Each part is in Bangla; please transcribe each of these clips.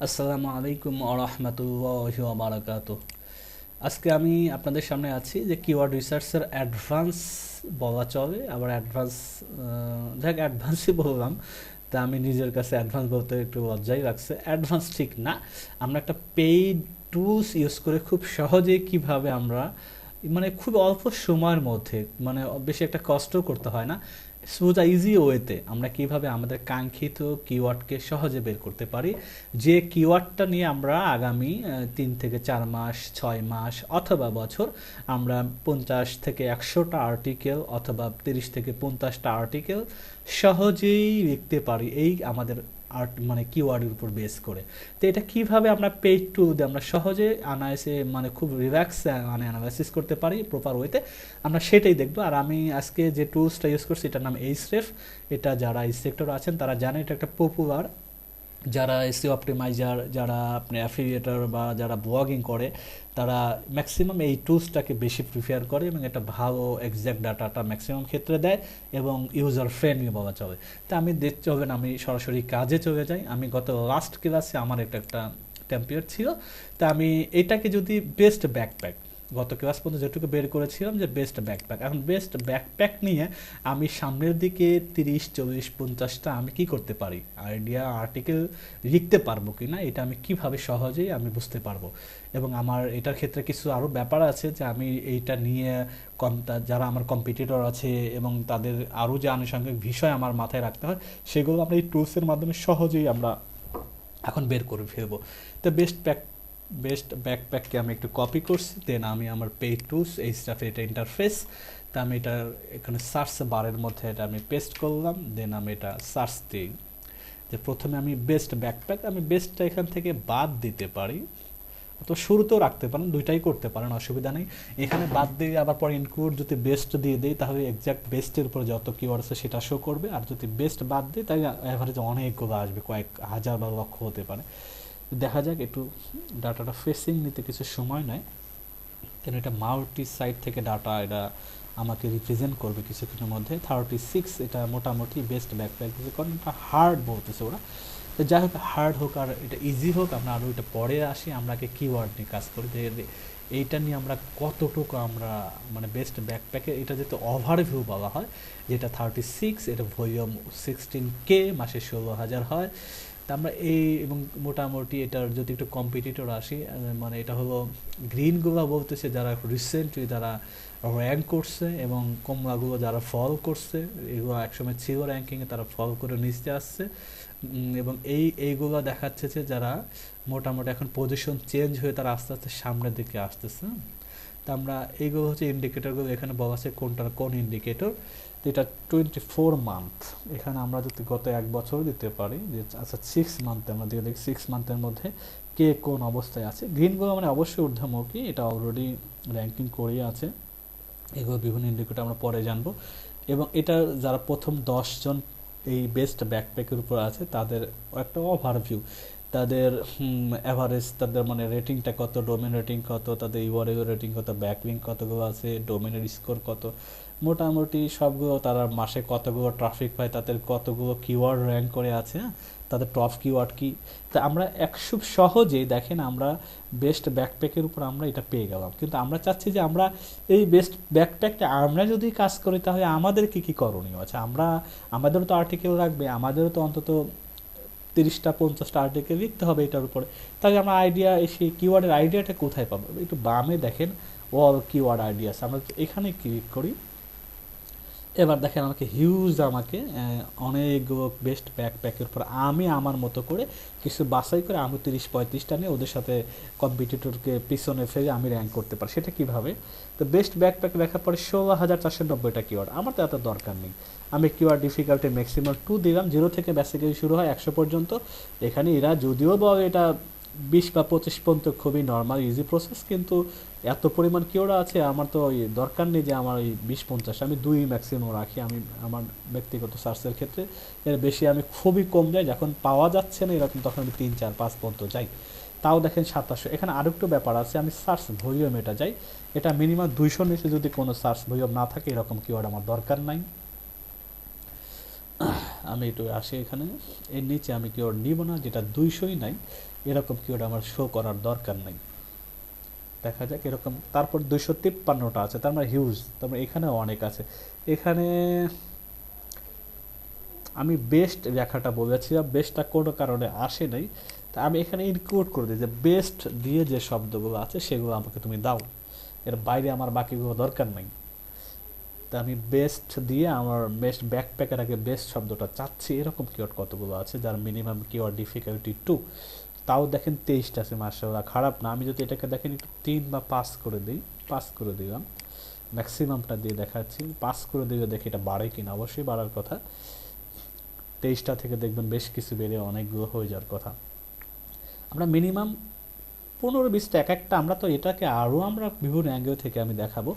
আসসালামু আলাইকুম ওয়া রাহমাতুল্লাহি ওয়া বারাকাতুহু। আজকে আমি আপনাদের সামনে আছি যে কিওয়ার্ড রিসার্চের অ্যাডভান্স বলা চলে, আবার অ্যাডভান্স অ্যাডভান্সই বললাম। তা আমি নিজের কাছে অ্যাডভান্স বলতে একটু লজ্জাই লাগছে। অ্যাডভান্স ঠিক না, আমরা একটা পেইড টুলস ইউজ করে খুব সহজেই কিভাবে আমরা মানে খুব অল্প সময়ের মধ্যে, মানে বেশি একটা কষ্টও করতে হয় না, সোজা ইজি ওয়েতে আমরা কিভাবে আমাদের কাঙ্ক্ষিত কিওয়ার্ডকে সহজে বের করতে পারি, যে কিওয়ার্ডটা নিয়ে আমরা আগামী 3 থেকে 4 মাস, 6 মাস অথবা বছর আমরা 50 থেকে 100টা আর্টিকেল অথবা 30 থেকে 50টা আর্টিকেল সহজেই লিখতে পারি এই আমাদের আর্ট মানে কিওয়ার্ডের উপর বেস করে। তো এটা কিভাবে আমরা পেইড টুল দিয়ে আমরা সহজে আনায়াসে মানে খুব রিল্যাক্স মানে অ্যানালাইসিস করতে পারি প্রপার ওয়েতে, আমরা সেটাই দেখবো। আর আমি আজকে যে টুলসটা ইউজ করছি এটার নাম এইচরেফ। এটা যারা এই সেক্টর আছেন তারা জানে এটা একটা পপুলার, যারা এসইও অপটিমাইজার, যারা আপনি অ্যাফিলিয়েটর বা যারা ব্লগিং করে তারা ম্যাক্সিমাম এই টুলসটাকে বেশি প্রিফার করে এবং এটা ভালো এক্স্যাক্ট ডাটাটা ম্যাক্সিমাম ক্ষেত্রে দেয় এবং ইউজার ফ্রেন্ডলি বলা চলে। তা আমি দেখতে হবে না, আমি সরাসরি কাজে চলে যাই। আমি গত লাস্ট ক্লাসে আমার এটা একটা টেম্পলেট ছিল, তা আমি এটাকে যদি বেস্ট ব্যাকপ্যাক গত ক্লাস পর্যন্ত যেটুকু বের করেছিলাম যে বেস্ট ব্যাকপ্যাক, এখন বেস্ট ব্যাকপ্যাক নিয়ে আমি সামনের দিকে 30, 40, 50টা আমি কি করতে পারি, আইডিয়া আর্টিকেল লিখতে পারবো কি না, এটা আমি কিভাবে সহজেই আমি বুঝতে পারবো। এবং আমার এটার ক্ষেত্রে কিছু আরও ব্যাপার আছে যে আমি এইটা নিয়ে যারা আমার কম্পিটিটর আছে এবং তাদের আরও যে আনুষঙ্গিক বিষয় আমার মাথায় রাখতে হয় সেগুলো আমরা এই টুলসের মাধ্যমে সহজেই আমরা এখন বের করে ফেলবো। তো বেস্ট ব্যাকপ্যাককে আমি একটু কপি করছি, দেন আমি আমার পেইড টুলস এই স্টাফে এটা ইন্টারফেস, তা আমি এটা এখানে সার্চ বারের মধ্যে এটা আমি পেস্ট করলাম, দেন আমি এটা সার্চ দিই যে প্রথমে আমি বেস্ট ব্যাকপ্যাক, আমি বেস্টটা এখান থেকে বাদ দিতে পারি, তো শুরুতেও রাখতে পারেন, দুইটাই করতে পারেন, অসুবিধা নেই। এখানে বাদ দিয়ে আবার পরে ইনক্লুড যদি বেস্ট দিয়ে দিই তাহলে এক্স্যাক্ট বেস্টের উপরে যত কিওয়ার্ড আছে সেটা শো করবে, আর যদি বেস্ট বাদ দিই তাহলে অ্যাভারেজ অনেকগুলো আসবে, কয়েক হাজার বা লক্ষ হতে পারে। দেখা যাক, একটু ডাটাটা ফেসিং নিতে কিছু সময় নেয়, কেন এটা মাল্টি সাইট থেকে ডাটা এটা আমাকে রিপ্রেজেন্ট করবে কিছুক্ষণের মধ্যে। 36 এটা মোটামুটি বেস্ট ব্যাকপ্যাক দিচ্ছে, কারণ এটা হার্ড বলতেছে ওরা। তো যাই হোক, হার্ড হোক আর এটা ইজি হোক, আমরা আরও এটা পরে আসি, আমরা আগে কিওয়ার্ড নিয়ে কাজ করি যে এইটা নিয়ে আমরা কতটুকু আমরা মানে বেস্ট ব্যাকপ্যাকে এটা যেহেতু ওভারভিউ বলা হয়, যেটা 36 এটা ভলিউম 16K, মাসে 16,000 হয়। তা আমরা এই এবং মোটামুটি এটার যদি একটু কম্পিটিটর আসি, মানে এটা হলো গ্রিনগুলো বলতেছে যারা রিসেন্টলি যারা র্যাঙ্ক করছে এবং কমলাগুলো যারা ফল করছে, এগুলো একসময় ছিল র্যাঙ্কিংয়ে, তারা ফল করে নিচে আসছে। এবং এইগুলো দেখাচ্ছে যে যারা মোটামুটি এখন পজিশন চেঞ্জ হয়ে তারা আস্তে আস্তে সামনের দিকে আসতেছে। তা আমরা এইগুলো হচ্ছে ইন্ডিকেটরগুলো, এখানে বলা আছে কোনটার কোন ইন্ডিকেটর। তো এটা 24 মান্থ, এখানে আমরা যদি গত 1 বছর দিতে পারি যে আচ্ছা 6 মান্থে আমরা দিয়ে দেখি 6 মান্থের মধ্যে কে কোন অবস্থায় আছে। গ্রিনগুলো মানে অবশ্যই ঊর্ধ্বমুখী, এটা অলরেডি র্যাঙ্কিং করেই আছে। এগুলো বিভিন্ন ইন্ডিকেটর আমরা পরে জানবো। এবং এটা যারা প্রথম 10 জন এই বেস্ট ব্যাকপ্যাকের উপর আছে তাদের একটা ওভারভিউ, তাদের অ্যাভারেজ, তাদের মানে রেটিংটা কত, ডোমেন রেটিং কত, তাদের ইউআরএল রেটিং কত, ব্যাকলিঙ্ক কতগুলো আছে, ডোমেনের স্কোর কত, মোটামুটি সবগুলো, তারা মাসে কতগুলো ট্রাফিক পায়, তাদের কতগুলো কিওয়ার্ড র্যাঙ্ক করে আছে, তাদের টপ কিওয়ার্ড কি। তা আমরা খুব সহজেই দেখেন আমরা বেস্ট ব্যাকপ্যাকের উপর আমরা এটা পেয়ে গেলাম, কিন্তু আমরা চাচ্ছি যে আমরা এই বেস্ট ব্যাকপ্যাকটা আমরা যদি কাজ করি তাহলে আমাদের কি কি করণীয় আছে। আমাদেরও তো আর্টিকেল রাখবে, আমাদেরও তো অন্তত 30টা 50টা আর্টিকেল লিখতে হবে এটার উপরে। তাহলে আমরা আইডিয়া, সেই কিওয়ার্ডের আইডিয়াটা কোথায় পাবো, একটু বামে দেখেন অল কিওয়ার্ড আইডিয়াস, আমরা এখানে ক্লিক করি। এবার দেখেন আমাকে হিউজ, আমাকে অনেকগুলো বেস্ট ব্যাকপ্যাকের উপর আমি আমার মতো করে কিছু বাছাই করে আমি 30-35টা নিয়ে ওদের সাথে কম্পিটিটরকে পিছনে ফেলে আমি র্যাঙ্ক করতে পারি। সেটা কিভাবে? তো বেস্ট ব্যাকপ্যাক দেখার পরে 16,490টা কিওয়ার্ড, আমার তো এত দরকার নেই। আমি কিওয়ার্ড ডিফিকাল্টি ম্যাক্সিমাম 2 দিলাম, 0 থেকে বেসিক্যালি শুরু হয় 100 পর্যন্ত। এখানে এরা যদিও বলে এটা 20 বা 25 পর্যন্ত খুবই নর্মাল ইজি প্রসেস, কিন্তু এত পরিমাণ কিওয়ার্ড আছে, আমার তো ওই দরকার নেই যে আমার ওই 20-50, আমি 2 ম্যাক্সিমাম রাখি আমি আমার ব্যক্তিগত সার্চের ক্ষেত্রে। এর বেশি আমি খুবই কম যাই, যখন পাওয়া যাচ্ছে না এরকম তখন আমি 3, 4, 5 পর্যন্ত যাই। তাও দেখেন 2700। এখানে আরেকটু ব্যাপার আছে, আমি সার্চ ভলিউম এটা যাই, এটা মিনিমাম 200 নিচে যদি কোনো সার্চ ভলিউম না থাকে এরকম কিওয়ার্ড আমার দরকার নাই। আমি একটু আসি এখানে, এর নিচে আমি কিওয়ার্ড নিব না, যেটা 200ই নাই এরকম কিওয়ার্ড আমার শো করার দরকার নাই। দেখা যাক এরকম, তারপর 253টা আছে, তার মানে হিউজ, তার মানে এখানেও অনেক আছে। এখানে আমি বেস্ট লেখাটা বলেছিলাম, বেস্টটা কোনো কারণে আসে নাই, তা আমি এখানে ইনক্লুড করে দিই যে বেস্ট দিয়ে যে শব্দগুলো আছে সেগুলো আমাকে তুমি দাও, এর বাইরে আমার বাকিগুলো দরকার নাই। তা আমি বেস্ট দিয়ে আমার বেস্ট ব্যাকপ্যাকের আগে বেস্ট শব্দটা চাচ্ছি, এরকম কিওয়ার্ড কতগুলো আছে যার মিনিমাম কিওয়ার্ড ডিফিকাল্টি 2। তাও দেখেন 23টা আছে, মাশাআল্লাহ, খারাপ না। আমি যদি এটাকে দেখেন একটু 3 বা 5 করে দিই, 5 করে দিলাম, ম্যাক্সিমামটা দিয়ে দেখাচ্ছি, 5 করে দিলে দেখি এটা বাড়ে কিনা, অবশ্যই বাড়ার কথা। 23টা থেকে দেখবেন বেশ কিছু বেড়ে অনেকগুলো হয়ে যাওয়ার কথা। আমরা মিনিমাম 15-20টা এক একটা, আমরা তো এটাকে আরও আমরা বিভিন্ন অ্যাঙ্গেল থেকে আমি দেখাবো।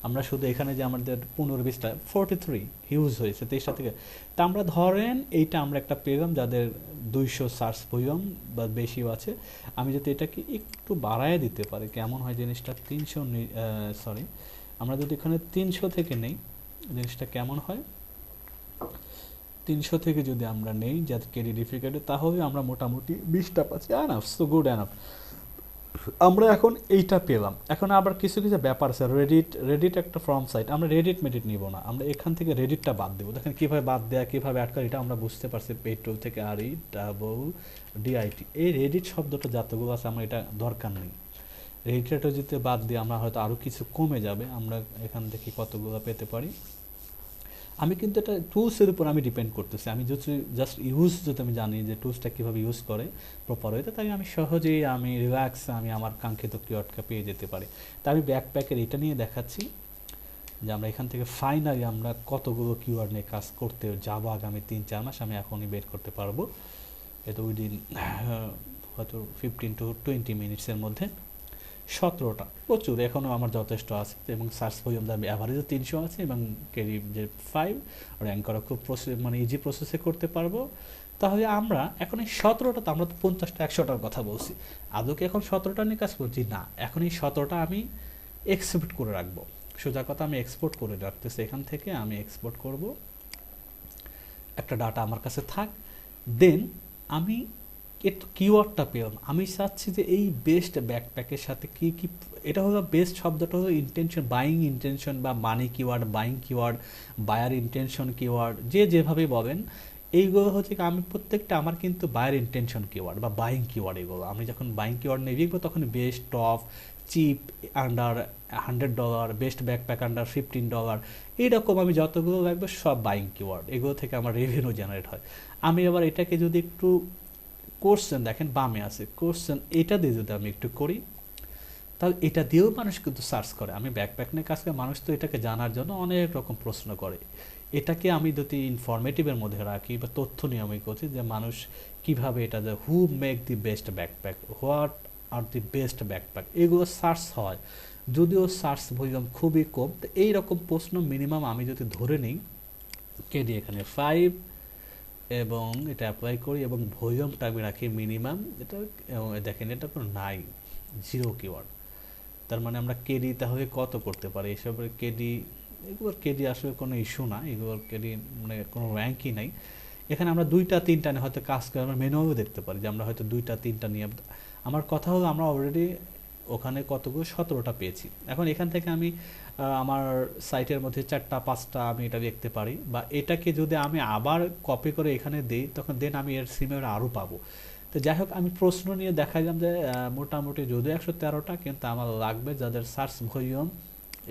আমরা শুধু এখানে যে আমাদের 15-20টা 43 হিউজ হয়েছে 23টা থেকে, তা আমরা ধরেন এইটা আমরা একটা পেলাম যাদের 200 সার্চ ভলিউম বা বেশিও আছে। আমি যদি এটাকে একটু বাড়ায় দিতে পারি কেমন হয় জিনিসটা, 300, সরি, আমরা যদি এখানে 300 থেকে নেই জিনিসটা কেমন হয়, 300 থেকে যদি আমরা নেই যাতে কেডি ডিফিকাল্টি, তাহলে আমরা মোটামুটি 20টা পাচ্ছি, আনাফ, সো গুড এনাফ। আমরা এখন এইটা পেলাম। এখন আবার কিছু কিছু ব্যাপার আছে, রেডিট একটা ফর্ম সাইট, আমরা রেডিট মেডিট নিব না, আমরা এখান থেকে রেডিটটা বাদ দেবো। দেখেন কীভাবে বাদ দেওয়া, কীভাবে অ্যাড করা, এটা আমরা বুঝতে পারছি পেইড টুল থেকে। REDIT, এই রেডিট শব্দটা যতগুলো আছে আমার এটা দরকার নেই। রেডিটটা যদি বাদ দিয়ে আমরা হয়তো আরও কিছু কমে যাবে, আমরা এখান থেকে কতগুলো পেতে পারি। আমি কিন্তু এটা টুলসের উপর আমি ডিপেন্ড করতেছি, আমি যদি জাস্ট ইউজ যদি আমি জানি যে টুলসটা কীভাবে ইউজ করে প্রপার হইতে, তাই আমি সহজেই আমি রিল্যাক্স আমি আমার কাঙ্ক্ষিত কিওয়ার্ডটা পেয়ে যেতে পারি। তাই আমি ব্যাকপ্যাকের এটা নিয়ে দেখাচ্ছি যে আমরা এখান থেকে ফাইনালি আমরা কতগুলো কিওয়ার্ড নিয়ে কাজ করতে যাবো আগামী 3-4 মাস, আমি এখনই বের করতে পারবো। এটা উইদিন হয়তো 15 to 20 মিনিটসের মধ্যে 17টা, প্রচুর, এখনও আমার যথেষ্ট আছে। এবং সার্চ ভলিউম দাম অ্যাভারেজে 300 আছে, এবং ক্যারি যে 5 র্যাঙ্ক করা খুব মানে ইজি প্রসেসে করতে পারবো। তাহলে আমরা এখন এই 17টা, তো আমরা তো 50টা 100টার কথা বলছি, আদৌ কি এখন 17টা নিয়ে কাজ করছি? না, এখন এই 17টা আমি এক্সপোর্ট করে রাখবো। সোজা কথা, আমি এক্সপোর্ট করে রাখতেছি, এখান থেকে আমি এক্সপোর্ট করব, একটা ডাটা আমার কাছে থাক। দেন আমি একটু কিওয়ার্ডটা পেলাম, আমি চাচ্ছি যে এই বেস্ট ব্যাকপ্যাকের সাথে কি কি, এটা হলো বেস্ট শব্দটা হলো ইন্টেনশন, বাইং ইন্টেনশন বা money keyword, buying keyword, buyer intention keyword, যে যেভাবে বলেন, এইগুলো হচ্ছে আমি প্রত্যেকটা আমার কিন্তু বায়ার ইন্টেনশন কিওয়ার্ড বা বাইং কিওয়ার্ড। এগুলো আমি যখন বাইং কিওয়ার্ড নিয়ে লিখবো তখন best, top, cheap, under $100, best backpack under $15, এইরকম আমি যতগুলো লাগবে সব বাইং কিওয়ার্ড, এগুলো থেকে আমার রেভিনিউ জেনারেট হয়। আমি আবার এটাকে যদি একটু কোশ্চেন, দেখেন বামে আছে কোশ্চেন, এটা দিয়ে যদি আমি একটু করি, তাহলে এটা দিয়েও মানুষ কিন্তু সার্চ করে। আমি ব্যাকপ্যাক নিয়ে কাজ করি, মানুষ তো এটাকে জানার জন্য অনেক রকম প্রশ্ন করে। এটাকে আমি যদি ইনফরমেটিভের মধ্যে রাখি বা তথ্য নিয়ে আমি করছি যে মানুষ কিভাবে এটা, যে হু make the best backpack, what are the best backpack, এগুলো সার্চ হয়। যদিও সার্চ ভলিউম খুবই কম, তো এইরকম প্রশ্ন মিনিমাম আমি যদি ধরে নিই, কে দিয়ে এখানে 5 এবং এটা অ্যাপ্লাই করি এবং ভলিউমটা আমি রাখি মিনিমাম, এটা দেখেন এটা কোনো নাই, 0 কিওয়ার্ড। তার মানে আমরা কেডি তাহলে কত করতে পারি এসবের কেডি, এগুলোর কেডি আসলে কোনো ইস্যু না, এগুলোর কেডি মানে কোনো র্যাঙ্কই নাই। এখানে আমরা 2-3টা নিয়ে হয়তো কাজ করে আমরা মেনুও দেখতে পারি যে আমরা হয়তো 2-3টা নিয়ে, আমার কথা হলো আমরা অলরেডি ওখানে কতগুলো 17টা পেয়েছি। এখন এখান থেকে আমি আমার সাইটের মধ্যে 4-5টা আমি এটা দেখতে পারি, বা এটাকে যদি আমি আবার কপি করে এখানে দিই তখন দেন আমি এর সিমের আরও পাবো। তো যাই হোক, আমি প্রশ্ন নিয়ে দেখাইলাম যে মোটামুটি যদিও 113টা, কিন্তু আমার লাগবে যাদের সার্চ ভলিউম,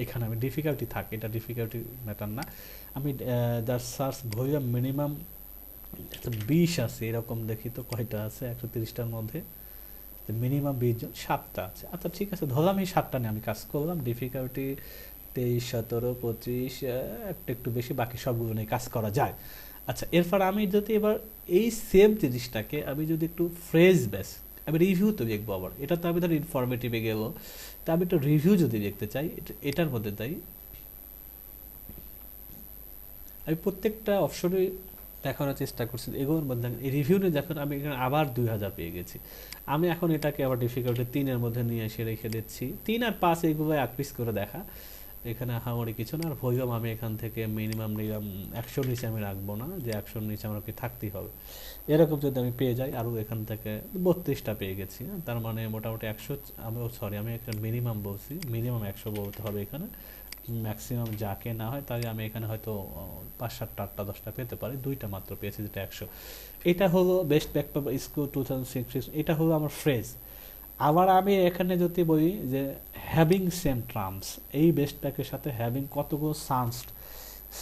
এখানে আমি ডিফিকাল্টি থাকে, এটা ডিফিকাল্টি ম্যাটার না, আমি যার সার্চ ভলিউম মিনিমাম 20 আছে, এরকম দেখি তো কয়টা আছে 130টার মধ্যে, মিনিমাম 20 জন, 7টা আছে। আচ্ছা ঠিক আছে, ধরলাম এই 7টা নিয়ে আমি কাজ করলাম, ডিফিকাল্টি 23, 17, 25, একটু বেশি, বাকি সবগুলো নিয়ে কাজ করা যায়। আচ্ছা, এরপর আমি যদি এবার এই সেম জিনিসটাকে আমি যদি একটু ফ্রেজ বেস, আমি রিভিউ তো দেখবো, আবার এটা তো আমি ধর ইনফরমেটিভে গেল, তা আমি একটু রিভিউ যদি দেখতে চাই, এটার মধ্যে তাই আমি প্রত্যেকটা অপশনে দেখানোর চেষ্টা করছি। এগুলোর মধ্যে এই রিভিউ নিয়ে দেখুন আমি এখানে আবার 2000 পেয়ে গেছি। আমি এখন এটাকে আবার ডিফিকাল্টি 3-এর মধ্যে নিয়ে এসে রেখে দিচ্ছি, 3 আর 5 এইগুলো এক পিস করে দেখা, এখানে আহামরি কিছু না। আর ভলিউম আমি এখান থেকে মিনিমাম নিলাম 100 নিচে আমি রাখবো না, যে 100 নিচে আমার কি থাকতেই হবে। এরকম যদি আমি পেয়ে যাই, আরও এখান থেকে 32টা পেয়ে গেছি, হ্যাঁ, তার মানে মোটামুটি 100, আমি এখানে মিনিমাম বলছি, মিনিমাম 100 বলতে হবে এখানে। ম্যাক্সিমাম যাকে না হয় তাই আমি এখানে হয়তো 5-7টা 8টা 10টা পেতে পারি, 2টা মাত্র পেয়েছি যেটা 100। এটা হলো বেস্ট ব্যাকপ্যাক স্কুল 2006, এটা হলো আমার ফ্রেজ। আবার আমি এখানে যদি বলি যে হ্যাভিং সেম টার্মস, এই বেস্ট প্যাকের সাথে হ্যাভিং কতগুলো সার্চ,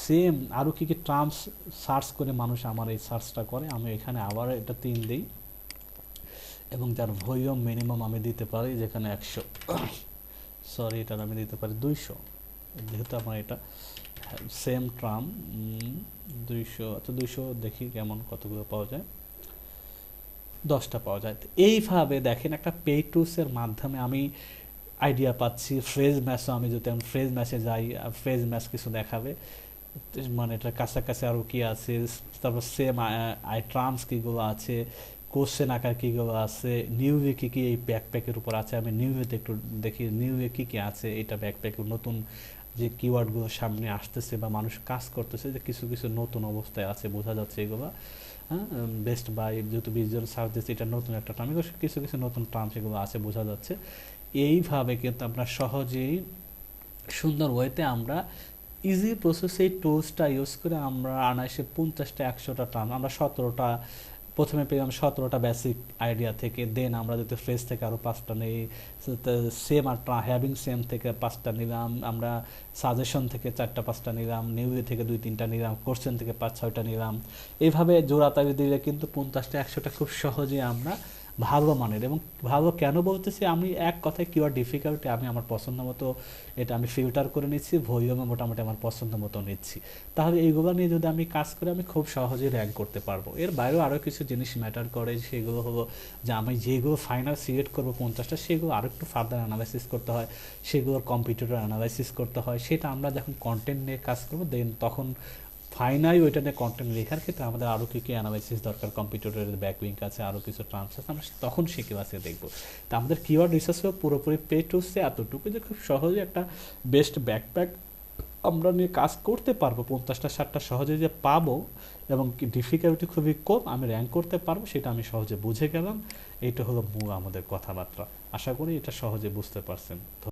সেম আরও কী কী টার্মস সার্চ করে মানুষ আমার এই সার্চটা করে, আমি এখানে আবার এটা 3 দিই, এবং যার ভলিউম মিনিমাম আমি দিতে পারি যেখানে 100, সরি এটার আমি দিতে পারি 200, যেহেতু আমার এটা সেম টার্ম। 200, আচ্ছা 200 দেখি কেমন কতগুলো পাওয়া যায়, 10টা পাওয়া যায়। তো এইভাবে দেখেন একটা পেইড টুলসের মাধ্যমে আমি আইডিয়া পাচ্ছি। ফ্রেজ ম্যাচও আমি যদি ফ্রেজ ম্যাচে যাই, ফ্রেজ ম্যাচ কিছু দেখাবে, মানে এটার কাছাকাছি আরও কী আছে, তারপর সেম টার্মস কীগুলো আছে, কোশ্চেন আকার কীগুলো আছে, নিউয়ে কী কী এই ব্যাকপ্যাকের উপর আছে, আমি নিউয়েতে একটু দেখি নিউয়ে কী কী আছে এটা ব্যাকপ্যাকের নতুন যে কিওয়ার্ডগুলো সামনে আসতেছে বা মানুষ কাজ করতেছে, যে কিছু কিছু নতুন অবস্থায় আছে বোঝা যাচ্ছে এগুলো। হ্যাঁ, বেস্ট বাই যেহেতু 20 জন সার্চ দিচ্ছে, এটা নতুন একটা টার্ম, কিছু কিছু নতুন টার্ম সেগুলো আছে বোঝা যাচ্ছে। এইভাবে কিন্তু আমরা সহজেই সুন্দর ওয়েতে আমরা ইজি প্রসেসে এই টুলসটা ইউজ করে আমরা অনায়াসে 50টা 100টা টার্ম, আমরা 17টা প্রথমে পেলাম 17টা বেসিক আইডিয়া থেকে, দেন আমরা যদি ফ্রেজ থেকে আরও 5টা নেই, সেম আর হ্যাভিং সেম থেকে 5টা নিলাম, আমরা সাজেশন থেকে 4টা 5টা নিলাম, নিউয়ে থেকে 2-3টা নিলাম, কোশ্চেন থেকে 5-6টা নিলাম। এইভাবে জোড়াতালি দিলে কিন্তু 50টা 100টা খুব সহজেই আমরা ভালো মানের, এবং ভালো কেন বলতেছি, আমি এক কথায় কিওয়ার্ড ডিফিকাল্টি আমি আমার পছন্দ মতো এটা আমি ফিল্টার করে নিচ্ছি, ভলিউমে মোটামুটি আমার পছন্দ মতো নিচ্ছি। তাহলে এইগুলো নিয়ে যদি আমি কাজ করি আমি খুব সহজেই র্যাঙ্ক করতে পারবো। এর বাইরেও আরও কিছু জিনিস ম্যাটার করে, সেগুলো হলো যে আমি যেগুলো ফাইনাল সিলেক্ট করবো 50টা, সেগুলো আরও একটু ফার্দার অ্যানালাইসিস করতে হয়, সেগুলোর কম্পিউটার অ্যানালাইসিস করতে হয়, সেটা আমরা যখন কন্টেন্ট নিয়ে কাজ করবো দেন তখন ফাইনালি ওইটা নিয়ে কন্টেন্ট লেখার ক্ষেত্রে আমাদের আরও কী কী অ্যানালাইসিস দরকার, কম্পিউটারের ব্যাকলিঙ্ক আছে, আরও কিছু টার্মস আছে, আমরা তখন সে ক্লাসে দেখবো। তা আমাদের কিওয়ার্ড রিসার্চও পুরোপুরি পেড টুলসে এতটুকু যে খুব সহজে একটা বেস্ট ব্যাকপ্যাক আমরা নিয়ে কাজ করতে পারবো, 50টা 60টা সহজে যে পাবো, এবং ডিফিকাল্টি খুবই কম, আমি র্যাঙ্ক করতে পারবো, সেটা আমি সহজে বুঝে গেলাম। এইটা হলো মূল আমাদের কথাবার্তা। আশা করি এটা সহজে বুঝতে পারছেন।